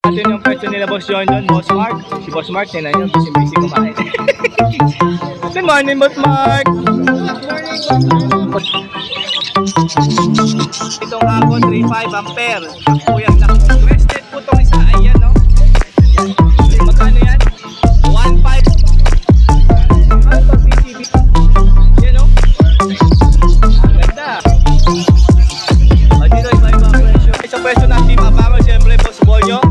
Ito yung pwesto nila Boss John John, Boss Mark. Si Boss Mark, tinan nyo, busy kumain. Good morning, Boss Mark! Itong ako, 3.5 ampere. Kuya, requested po itong isa. Ayan, no? Magkano yan? 1.5. Ano ito, PCB? Yan, no? Ganda. O, dito, iba-iba presyo. Sa presyo ng Team Abangan, siyempre, Boss Bonyo.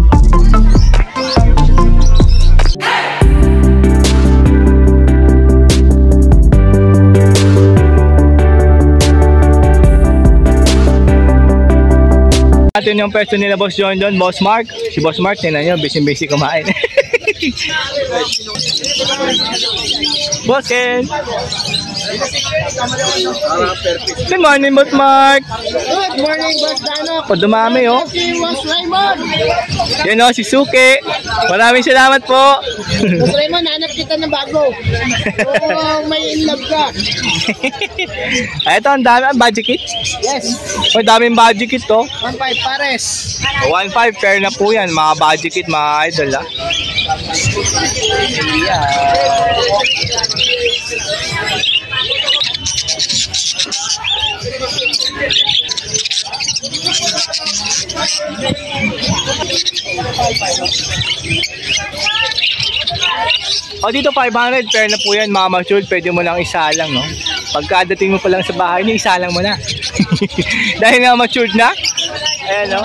Ito yung pwesto nila Boss John John, Boss Mark. Si Boss Mark, tinan nyo, busy kumain. Boss Ken! Good morning, Boss Mark! Good morning, Boss Dano! O, dumami, oh. Boss Raymond! Yan, oh, si Suki. Maraming salamat po. Boss Raymond, hanap kita ng bago. Oh, may in love ka. Ito, ang dami. Ang budget kit? Yes. O, daming budget kit, to. 1.5 pares. 1.5 pair na po yan. Mga budget kit, mga idol, ha. O, dito 500 pair na po yan, mga matured. Pwede mo lang isa lang, no? Pagkadating mo pa lang sa bahay niya, isa lang mo na. Dahil nga matured na. Ayan, no?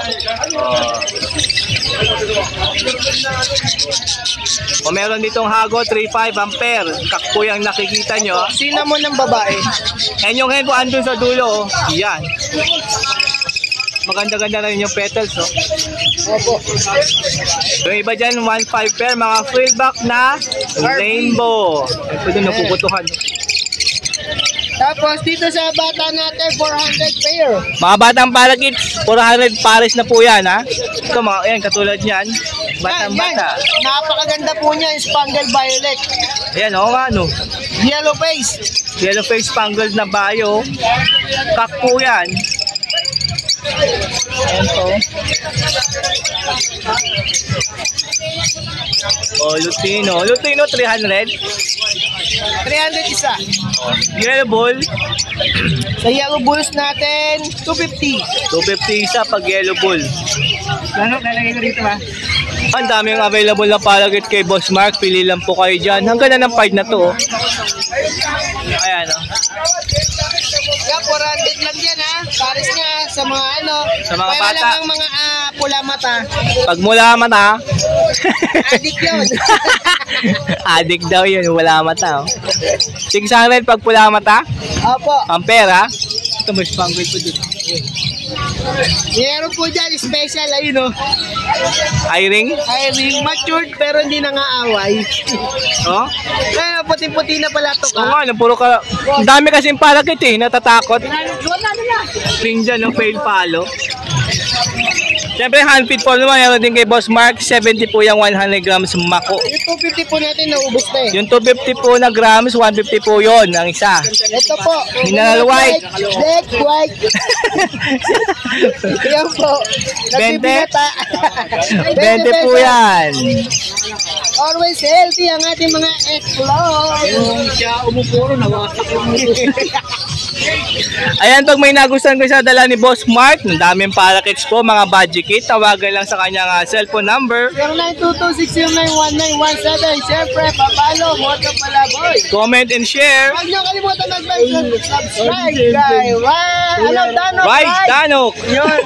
O, meron ditong Hago 3.5 ampere. Kakpo yung nakikita nyo. Cinnamon ng babae. Ayan yung hen po andun sa dulo. Yan. Maganda-ganda na rin yung petals, no? Opo. Yung iba dyan, 1.5 pair. Mga frillback na rainbow. Ito doon, napuputuhan. Tapos dito sa bata natin, 400 pair. Mga batang palagit, 400 pares na po yan, ha? Ito, mga, ayan, katulad yan. Batang-bata. Napakaganda po niya, Spangled Violet. Ayan, o nga, no? Yellow face. Yellow face spangled na bayo. Kak po yan. Ayan po. O, Lutino. Lutino, 300. 300 isa. Yellow bull. Sa yellow bulls natin, 250. 250 isa pag yellow bull. Ano, lalagay ko dito ba? Ang daming available na palagit kay Boss Mark. Pili lang po kayo dyan. Hanggang na ng 5 na to. Ayan, o. Yeah, 400 lang yan, ha? Pares niya sa mga ano. Sa mga kaya bata. lang ang mga pula mata. Pag mula mata. Adik yun. Adik daw yun. Wala mata. Oh. 600 pag pula mata. Opo. Pampera. Ito may spangled po dito. Meron po dyan, special, ayun o. Eye-ring. Hiring, matured pero hindi nangaaway. Oh? Kaya puti-puti na pala ito Oo ka. nga, puro ka. Ang dami kasing palagit eh. Natatakot. Wala nila. Ring dyan, no? Fail palo. Siyempre, hand feed po naman. Meron din kay Boss Mark. 70 po yung 100 grams mako. Yung 250 po natin, naubos na eh. Yung 250 po na grams, 150 po yon ang isa. Ito po. Mineral white. Black white. Yan po. 20? Nagbibinata. 20 po yan. Always healthy ang ating mga eklog. Yung siya umupuro, nawasak yung Ayan, pag may nagustuhan ko sa dala ni Boss Mark, ang daming parakits po, mga budget kit, tawagan lang sa kanyang cellphone number. 0922-609-1917. Siyempre, papalo, moto pala, boy. Comment and share. Huwag niyo kalimutan mag-subscribe kay Danok Right, Rides. Danok. Yun.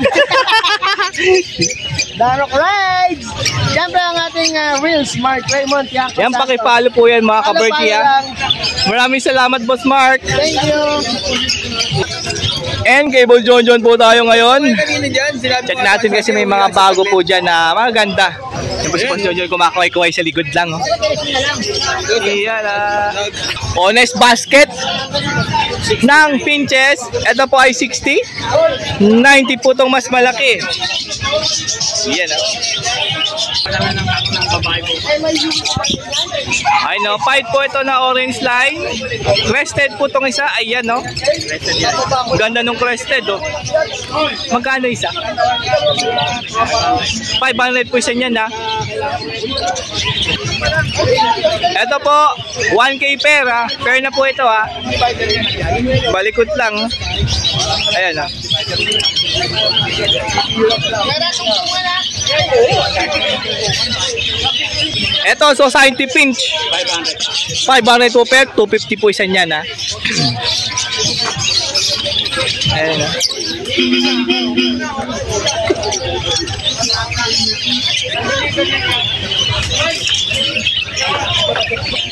Danok Rides. Siyempre, ang ating real smart Raymond. Yan, pakipalo po yan mga kaberti, ha. Maraming salamat, Boss Mark. Thank you. And Cable John John po tayo ngayon. Check natin kasi may mga bago po dyan na maganda. Yung po si Boss John John kumakaway-kaway sa likod lang. Oh. Iyan, honest basket ng pinches. Ito po ay 60. 90 po itong mas malaki. Iyan, Ay no, fight po ito na orange line. Crested po itong isa. Ayan no. Ganda nung crested oh. Magkano isa? 500 po isa niyan ha. Ito po, 1K pair ha. Pair na po ito ha. Balikot lang. Ayan ha. Ito, Society Pinch. 500 po pair, 250 po isa niyan ha. Ayan ha.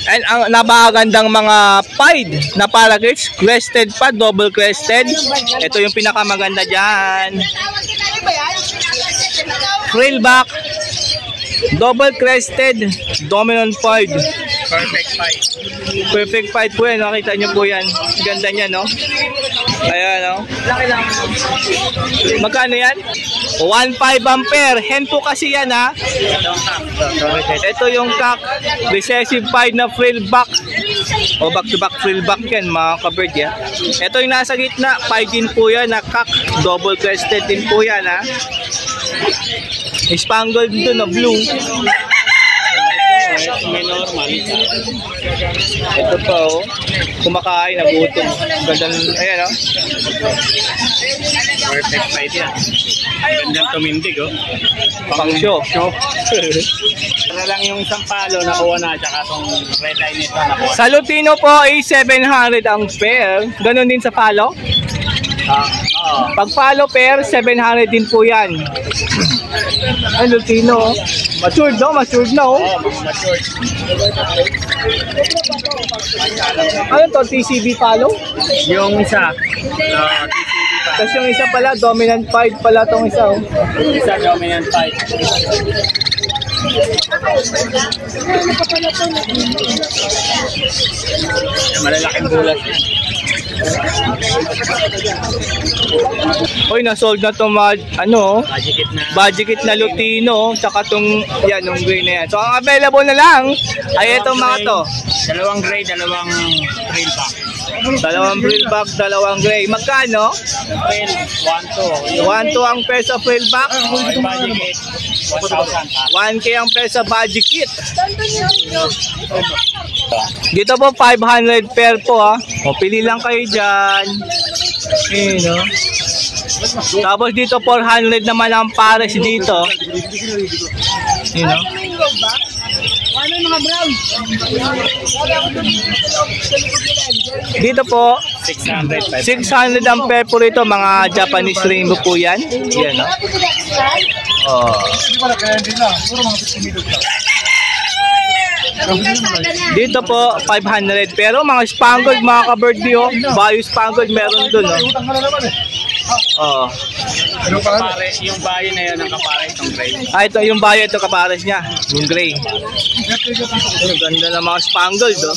And ang napakagandang mga pied na parakeets, crested pa, double crested. Ito yung pinakamaganda dyan. Frillback, double crested, dominant pied. Perfect fight. Perfect fight po yan, nakita nyo po yan. Ganda niya no. Ayan no. Magkano yan? 1.5 ampere. Hen po kasi yan ha. Ito yung cock. Recessive pied na frillback. O back to back frillback yan mga kabird yan. Ito yung nasa gitna. Pied din po yan na cock. Double crested din po yan ha. Spangled dito na blue. May normal. Ito pa oh. Kumakain, nagutom. Ganda, ayan oh. Perfect fight yan. Gandang tumindig oh. Pang show. Para lang yung isang palo nakuha na, tsaka itong red eye nito nakuha. Sa Lutino po ay 700 ang pair. Ganon din sa palo. Pag palo pair, 700 din po yan. Ay, Lutino. Matured no? Matured na oh. Matured. Ano to? TCB palo? Yung isa, Tapos yung isa pala, dominant pied pala tong isa oh. isa dominant fight. Malalaking bulas yan. Uy, nasold na to ano, Budget na. budget na Lutino, tsaka tong yan, yung gray na yan. So, ang available na lang ay itong mga to. Dalawang gray, dalawang trail back. Dalawang frillback, dalawang gray. Magkano? Trail, 1-2. 1.2 ang pair sa frillback. Yung budget, 1,000. 1K ang pair sa budget kit. Dito po 500 pair po ha. O pili lang kayo dyan. Eh, no? Tapos dito 400 naman ang pares dito. You know? Dito po 600. 600 ang pair po rito, mga Japanese rainbow po yan. Yan no? Oh. Dito po 500 pero mga spangled mga ka-birdie oh. Bayou spangled meron dun oh. Oh. Kapare, yung bayo na yun ang kapare itong gray. Ah, ito yung bayou, ito kapares niya, yung gray. Ang ganda ng mga spangled oh.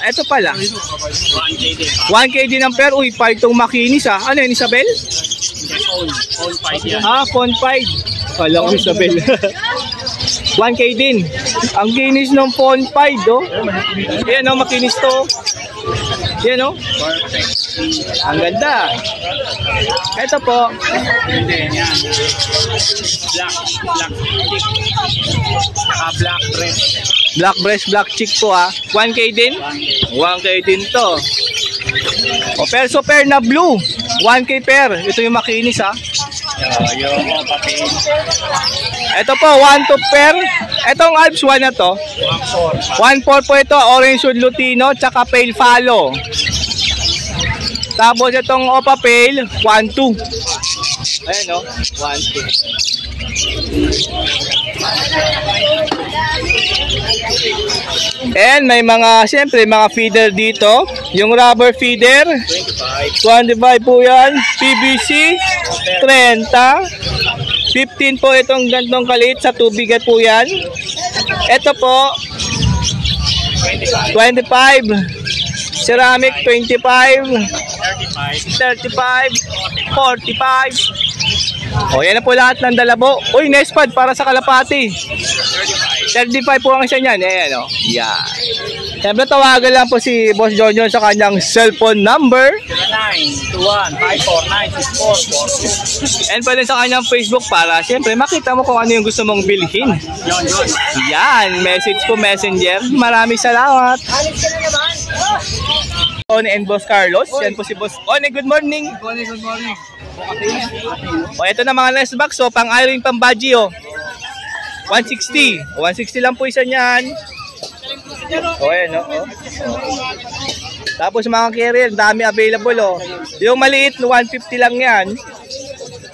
Ito pala 1K din. 1K din ang pair. Uy, pa itong makinis ah. Ano yun, Isabel? Phone fight yan. Phone 5. Kala ko Isabel. 1K din. Ang kinis ng phone 5 oh. Ayan oh, makinis to. Ayan oh. Perfect. Ang ganda. Ito po. Hindi, yan. Black chick. Saka black dress. Black breast, black chick po ah. 1K din? 1K din to. O perso pair na blue. 1K pair. Ito yung makinis ah. Yung papi. Ito po, 1-2 pair. Itong Alps 1 na to. 1-4 po ito. Orange Wood Lutino, tsaka pale follow. Tapos itong Opa Pale, 1-2. Ayan o, 1-2. And may mga, siyempre, mga feeder dito. Yung rubber feeder, 25 po yan. PVC, 30. 15 po itong gantong kalit sa tubigat po yan. Ito po, 25. Ceramic, 25. 35. 45. O, yan na po lahat ng dalabo. Uy, Nespad para sa kalapati. 35 po ang isa niyan. Ayan, o. Yan. Siyempre, tawagan lang po si Boss Jonjon sa kanyang cellphone number. 0921-549-6442. And pwede sa kanyang Facebook para siyempre makita mo kung ano yung gusto mong bilhin. Yun. Yan, message po messenger. Maraming salamat. One and Boss Carlos. Yan po si Boss One. Good morning. Good morning. O, ito na mga nest box. So, pang iron, pang baji, o. 160. 160 lang po isa niyan. O, ayan, o. Tapos mga carrier, dami available, o. Yung maliit, 150 lang yan.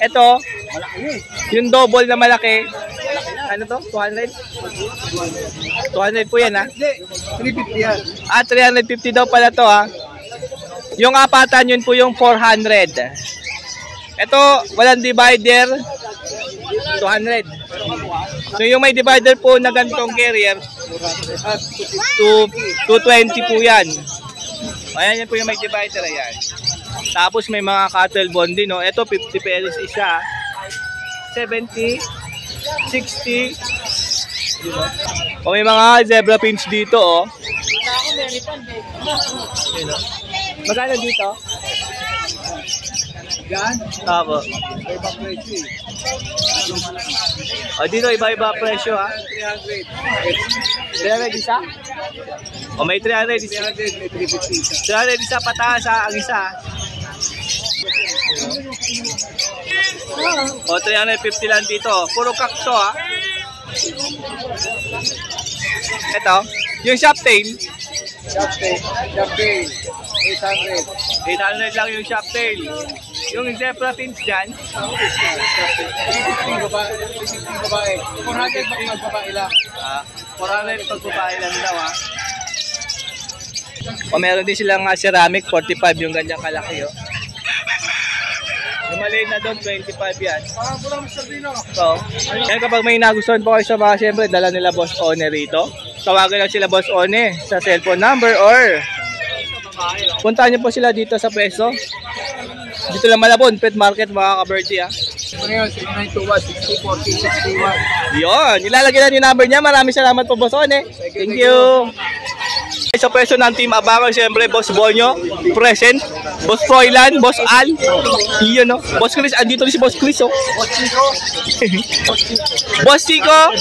Ito, yung double na malaki. Ano to? 200? 200 po yan, ha? 350 yan. 350 daw pala to, ha? Yung apatan, yun po yung 400. Ito, walang divider, 200. So yung may divider po na ganitong carrier, 220 po yan. Ayan, yan po yung may divider, ayan. Tapos may mga cattle bond din, no? Ito, 50 pesos isa. 70, 60. O may mga zebra pins dito, oh. Magkano dito? Yan. Tama. Ibang presyo eh. O dito, iba-iba presyo, ha? 300 isa? O may 300 isa. 300, may 350 isa. 300 isa pataas, ha? Ang isa. O 350 lang dito. Puro kakto, ha? Ito, yung shop tail. Shop tail. 800. 800 lang yung shop tail. Yung zebra pins dyan, 350 babae. 400 pag magbabae lang. 400 pag babae lang daw, ha? O meron din silang ceramic, 45 yung ganyang kalaki, oh. Yung maliit na doon, 25 yan. Parang pulang Sabrino. So, yan kapag may nagustuhan po kayo sa mga, siyempre, dala nila Boss One rito. Tawagan lang sila Boss One sa cellphone number or puntahan niyo po sila dito sa pwesto. Dito lang Malabon, Pet Market, mga ka-birdie, ha. Ano yun? 0921-6040-61. Yun, ilalagay lang yung number niya. Maraming salamat po, Boss One. Thank you. Sa pwesto ng Team Abangan, siyempre, Boss Bonyo, present. Boss Froilan, Boss Al. Iyon, no? Boss Chris, andito rin si Boss Chris, oh. Boss Chico.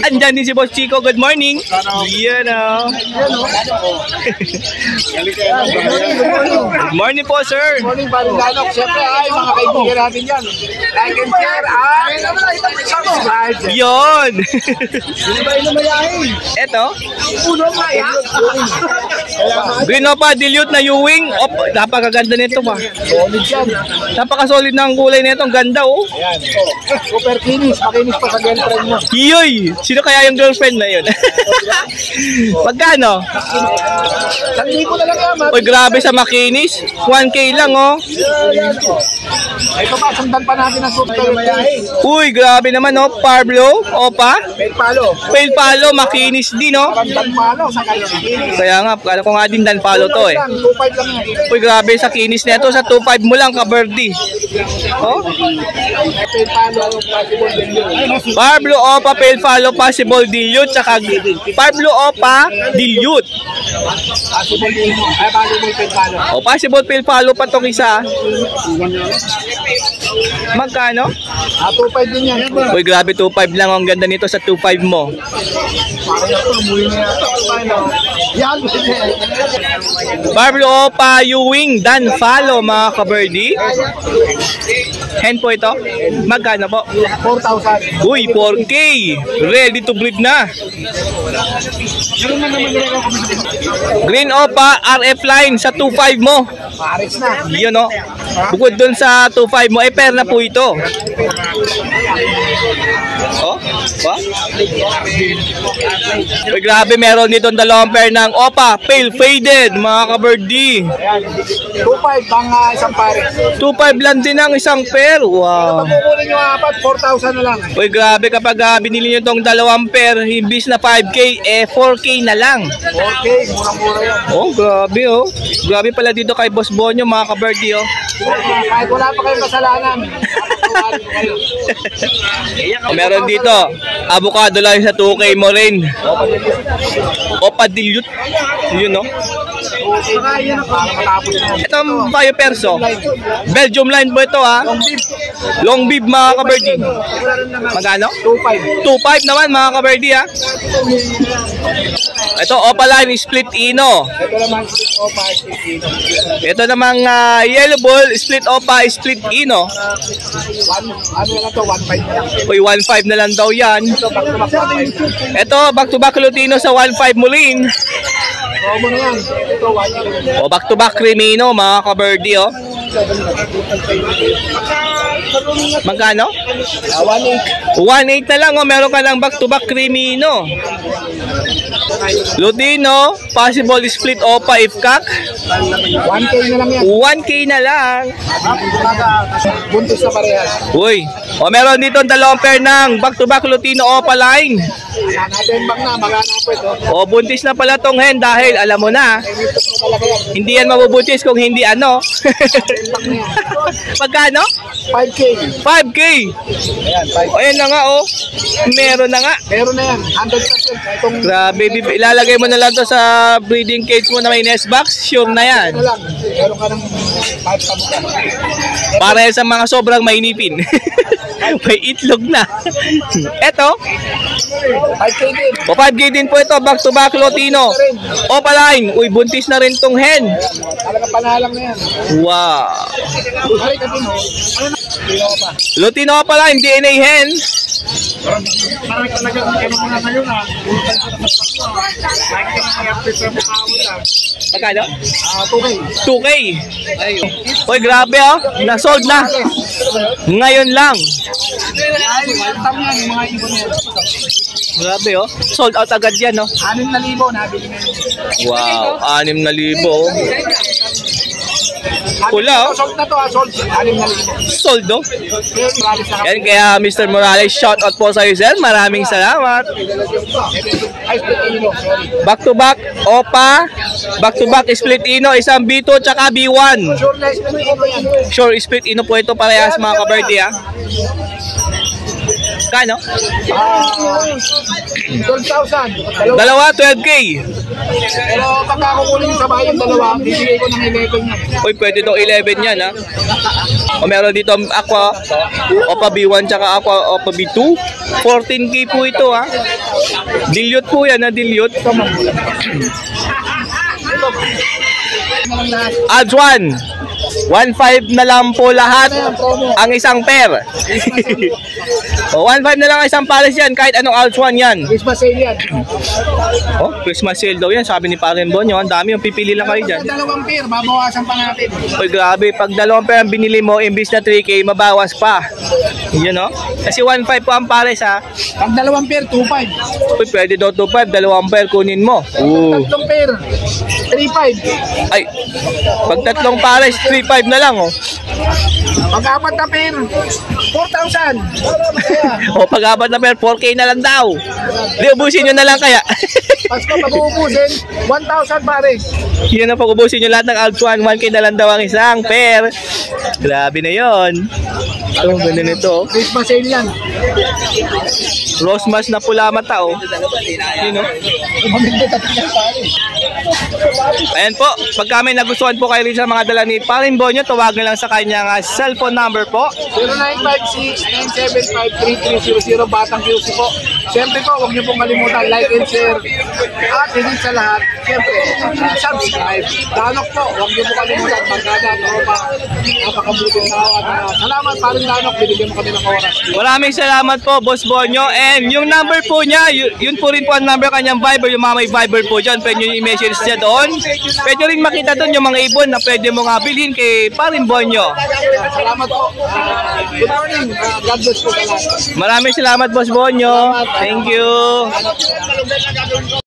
Andyan din si Boss Chico. Good morning. Iyon, oh. Good morning po, sir. Morning, Balinanok. Siyempre, ay, mga kaibigan natin yan. Like and share, ay, subscribe. Yun. Sino ba yung lumayahin? Eto. Uno nga yan. Green Opa Dilute na Ewing. Op, napakaganda nito, ba? Solid yan. Napakasolid ng kulay nito. Ang ganda, oh. Ayan. Super kinis. Makinis pa sa girlfriend mo. Yoy! Sino kaya yung girlfriend na yun? Magkano? 1,000 na lang yan. Uy, grabe sa makinis. 1K lang, oh. Ay, papasundan pa natin ang super lumayahin. Uy, grabe naman, oh. Pablo, Opa. Pale palo. Fail palo, makinis din, oh. Parang palo sa kayo. Kaya nga, kala ko nga din dan palo to, eh. 2.5 lang yan. Uy, grabe sa kinis nito. Sa 2.5 mo lang, ka-birdie. Oh. Pale palo, possible din yun. Pablo Opa, fail follow, possible dilute. Tsaka Pablo Opa, dilute. Possible din mo. Ay, possible pale palo. O, possible fail follow pa tong isa. Magkano? 2.5 din yan. Uy, grabe, 2.5 lang. Ang ganda nito sa 2.5 mo. Yan. Pablo Opa, Ewing, Dan follow, mga ka-birdie. Hen po ito. Magkano po? 4,000. Uy, 4K. Ready to breed na. Green Opa, RF line sa 2.5 mo. Paris na. Yun, no? Bukod dun sa 2.5 mo, pair na po ito. Oh, ba? Uy, grabe, meron dito dalawang pair ng Opa, pale faded, mga ka-birdie. Ayan. 2.5 bang isang pares. 2.5 lang din ang isang pair. Wow. Pag kukunin nyo apat, 4,000 na lang. Uy, grabe, kapag binili nyo itong dalawang pair, imbis na 5K, 4K na lang. 4K, murang-mura yan. Oh, grabe, oh. Grabe pala dito kay Boss Bonyo, mga ka-birdie, oh. Kahit wala pa kayong kasalanan. Meron dito, avocado lang sa 2K mo rin. Opa dilute. Yun, no? Ito ang Bayo Perso. Belgium line po ito, ha? Long bib, mga kaberdi. Magkano? 2.5. 2.5 naman, mga kaberdi, ha? Ito, Opa line, split ino. Ito naman, Opa, Ito namang yellow ball, split Opa, split ino. ano na to, 1.5 na lang. Uy, 1.5 na lang daw yan. Ito, back-to-back Lutino sa 1.5 mulin. Promo na yan. Ito, 1.5. O, back-to-back Crimino, mga kaberdi, oh. Magkano? 1.8. 1.8 na lang, oh. Meron ka lang back-to-back Crimino. Lutino, possible split Opa if kak. 1K na lang yan. 1K na lang. Buntis na parehas. Uy, o meron dito ang dalawang pair ng back-to-back Lutino Opa line. Natin bang na, magana po ito. O, buntis na pala tong hen dahil alam mo na, hindi yan mabubuntis kung hindi ano. Pagkano? 5K. 5K. Ayan, 5K. O, ayan na nga, oh. Meron na nga. Meron na yan, 100%. Itong Grabe, ilalagay mo na lang to sa breeding cage mo na may nest box. Sure na yan. ano lang, meron ka ng 5 kabuka. Para yan sa mga sobrang mainipin. May itlog na. Eto, 5K din. o 5K din po ito, back to back Lutino. Opa line, uy, buntis na rin tong hen. Talaga panalang na yan. Wow. Ay, kapin mo. Ano na? Hindi ako pa. Lutino Opa line, DNA hen. Parang talaga kung kaya mo na ngayon ha. Like ka na kaya prepare mo kawo lang. Magkano? 2K. 2K. Uy, grabe, oh. Na-sold na. Ngayon lang. Ay, welcome yan, yung mga ibon yan. Grabe, oh. Sold out agad yan, no? 6,000 nabili ngayon. Wow, 6,000, oh. Pula, oh. Sold na to ha, sold. 6,000. Sold, oh. Kaya maraming sa Yan, kaya Mr. Morales, shout out po sa iyo, sir. Maraming salamat. ay, split ino, sorry. Back to back, Opa. Back to back, split ino. Isang B2 tsaka B1. Sure na split ino yan. Sure, split ino po ito parehas, mga kaberdi, ha. Kano? 12,000. Dalawa, 12K. Pero pagka kukunin sa bahay yung dalawa, bibigay ko ng 11 yan. Uy, pwede itong 11 yan, ha. O meron dito Aqua Opa B1 tsaka Aqua Opa B2. 14K po ito, ha. Dilute po yan, ha. Dilute. Odds 1. 1.5 na lang po lahat ang isang pair. O, 1.5 na lang ang isang pares yan, kahit anong odds 1 yan. Christmas sale yan. Oh, Christmas sale daw yan, sabi ni Paren Bonyo. Ang dami, yung pipili lang kayo dyan. Pagka dalawang pair, babawasan pa natin. Uy, grabe, pag dalawang pair ang binili mo, imbis na 3K, mabawas pa. Yun, no? Kasi 1.5 po ang pares, ha. Pag dalawang pair, 2.5. Uy, pwede daw 2.5, dalawang pair kunin mo. Ooh. Tatlong pair, 3.5. Ay, pag tatlong pares, 3.5 na lang, oh. Pag-apat na pair, 4,000. O, pag-apat na pair, 4K na lang daw. Di, ubusin nyo na lang kaya. Pasko, pag-uubusin, 1,000 pare. Yun na, pag-ubusin nyo lahat ng odds 1, 1K na lang daw ang isang pair. Grabe na yun. Ito, ganda nito. Christmas sale yan. Rose mask na pula mata, oh. Yun, oh. Ayan po, pagka may nagustuhan po kayo rin sa mga dala ni Parin Bonyo, tawagan lang sa kanyang cellphone number po. 0956-975-3300 Batang QC po. Siyempre po, huwag niyo pong kalimutan, like and share. At higit sa lahat, siyempre, subscribe. Danok po, huwag niyo pong kalimutan, magkada, tropa, napakabuting tao. At salamat, Parin Danok, binigyan mo kami ng oras. Maraming salamat po, Boss Bonyo. And yung number po niya, yun po rin po ang number kanyang Viber, yung mga may Viber po dyan. Pwede nyo i-message siya doon. Pwede rin makita doon yung mga ibon na pwede mo nga bilhin kay Parin Bonyo. Salamat po. Good morning. God bless po. Maraming salamat, Boss Bonyo. Thank you.